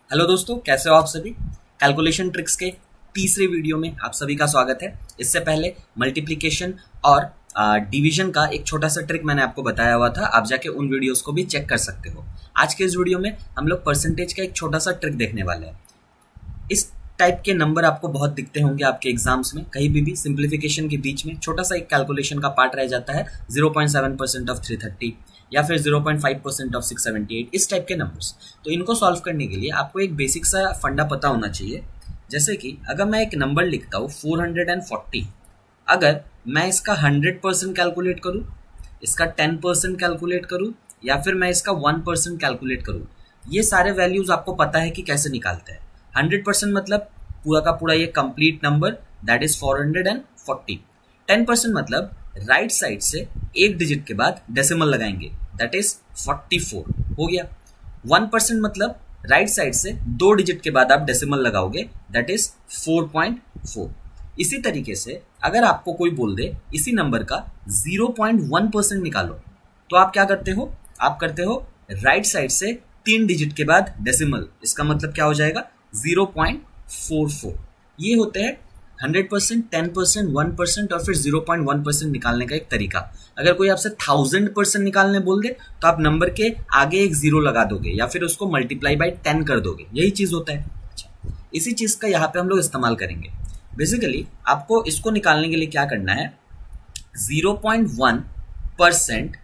Hello दोस्तों, कैसे हो आप सभी। कैलकुलेशन ट्रिक्स के तीसरे वीडियो में आप सभी का स्वागत है। इससे पहले मल्टीप्लिकेशन और डिवीजन का एक छोटा सा ट्रिक मैंने आपको बताया हुआ था, आप जाके उन वीडियोस को भी चेक कर सकते हो। आज के इस वीडियो में हम लोग परसेंटेज का एक छोटा सा ट्रिक देखने वाले हैं। इस टाइप के नंबर आपको बहुत दिखते होंगे आपके एग्जाम्स में, कहीं भी सिंप्लीफिकेशन के बीच में छोटा सा एक कैलकुलेशन का पार्ट रह जाता है, 0.7% ऑफ 330 या फिर 0.5% ऑफ 678, इस टाइप के नंबर्स। तो इनको सॉल्व करने के लिए आपको एक बेसिक सा फंडा पता होना चाहिए। जैसे कि अगर मैं एक नंबर लिखता हूँ 440, अगर मैं इसका 100% कैलकुलेट करूँ, इसका 10% कैलकुलेट करूँ या फिर मैं इसका 1% कैलकुलेट करूँ, ये सारे वैल्यूज आपको पता है कि कैसे निकालते हैं। 100% मतलब पूरा का पूरा ये कंप्लीट नंबर, दैट इज 440। 10% मतलब राइट साइड से एक डिजिट के बाद डेसिमल लगाएंगे, दैट इज 44 हो गया। 1% मतलब राइट साइड से दो डिजिट के बाद आप डेसिमल लगाओगे, दैट इज 4.4। इसी तरीके से अगर आपको कोई बोल दे इसी नंबर का 0.1% निकालो, तो आप क्या करते हो, आप करते हो राइट साइड से तीन डिजिट के बाद डेसिमल, इसका मतलब क्या हो जाएगा 0.44। ये होते हैं 100%, 10%, 1% और फिर 0.1% निकालने का एक तरीका। अगर कोई आपसे 1000% निकालने बोल दे तो आप नंबर के आगे एक जीरो लगा दोगे या फिर उसको मल्टीप्लाई बाय 10 कर दोगे, यही चीज होता है। अच्छा, इसी चीज का यहाँ पे हम लोग इस्तेमाल करेंगे। बेसिकली आपको इसको निकालने के लिए क्या करना है, 0.1%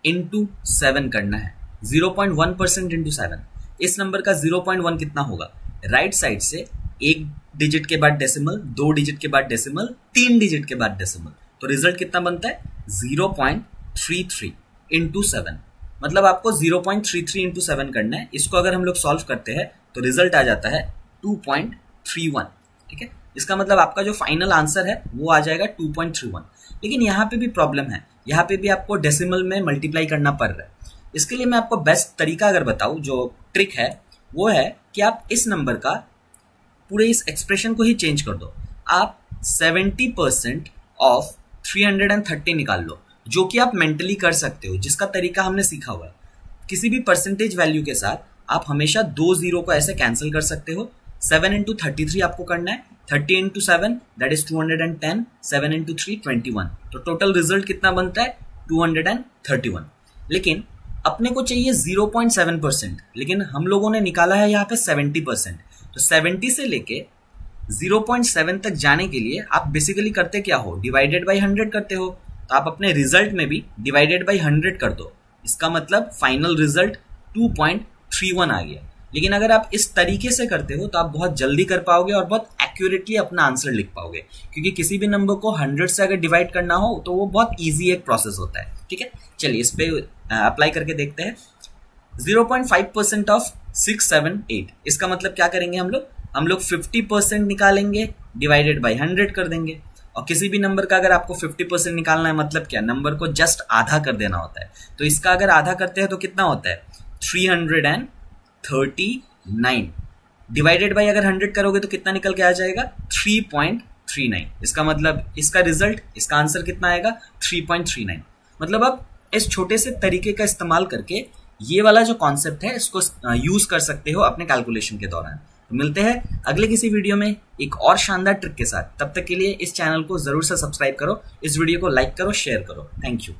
इंटू 7 करना है। 0.1% इंटू 7, इस नंबर का 0.1 कितना होगा, राइट साइड से एक डिजिट के बाद डेसिमल, दो डिजिट के बाद डेसिमल, तीन डिजिट के बाद डेसिमल, तो रिजल्ट कितना बनता है 0.33 इंटू 7। मतलब आपको 0.33 इंटू 7 करना है। इसको अगर हम लोग सॉल्व करते हैं तो रिजल्ट आ जाता है 2.31। ठीक है, इसका मतलब आपका जो फाइनल आंसर है वो आ जाएगा 2.31। लेकिन यहाँ पे भी प्रॉब्लम है, यहाँ पे भी आपको डेसिमल में मल्टीप्लाई करना पड़ रहा है। इसके लिए मैं आपको बेस्ट तरीका अगर बताऊं, जो ट्रिक है वो है कि आप इस नंबर का पूरे इस एक्सप्रेशन को ही चेंज कर दो। आप 70% ऑफ 330 निकाल लो, जो कि आप मेंटली कर सकते हो, जिसका तरीका हमने सीखा हुआ है। किसी भी परसेंटेज वैल्यू के साथ आप हमेशा दो जीरो को ऐसे कैंसिल कर सकते हो। 7 इंटू 33 आपको करना है, 30 इंटू 7 दैट इज 210, 7 इंटू 3 21, तो टोटल रिजल्ट कितना बनता है 231। लेकिन अपने को चाहिए 0.7%, लेकिन हम लोगों ने निकाला है यहाँ पे 70%। तो 70 से लेके 0.7 तक जाने के लिए आप बेसिकली करते क्या हो, डिवाइडेड बाई 100 करते हो। तो आप अपने रिजल्ट में भी डिवाइडेड बाई 100 कर दो, इसका मतलब फाइनल रिजल्ट 2.31 आ गया। लेकिन अगर आप इस तरीके से करते हो तो आप बहुत जल्दी कर पाओगे और बहुत एक्यूरेटली अपना आंसर लिख पाओगे, क्योंकि किसी भी नंबर को 100 से अगर डिवाइड करना हो तो वो बहुत ईजी एक प्रोसेस होता है। ठीक है, चलिए इस पे अप्लाई करके देखते हैं। 0.5% ऑफ 678, इसका मतलब क्या करेंगे हम लोग 50% निकालेंगे, डिवाइडेड बाई 100 कर देंगे। और किसी भी नंबर का अगर आपको 50% निकालना है, मतलब क्या, नंबर को जस्ट आधा कर देना होता है। तो इसका अगर आधा करते हैं तो कितना होता है 339, डिवाइडेड बाई अगर 100 करोगे तो कितना निकल के आ जाएगा 3.39। इसका मतलब इसका रिजल्ट, इसका आंसर कितना आएगा 3.39। मतलब आप इस छोटे से तरीके का इस्तेमाल करके ये वाला जो कॉन्सेप्ट है इसको यूज कर सकते हो अपने कैलकुलेशन के दौरान। तो मिलते हैं अगले किसी वीडियो में एक और शानदार ट्रिक के साथ। तब तक के लिए इस चैनल को जरूर से सब्सक्राइब करो, इस वीडियो को लाइक करो, शेयर करो। Thank you.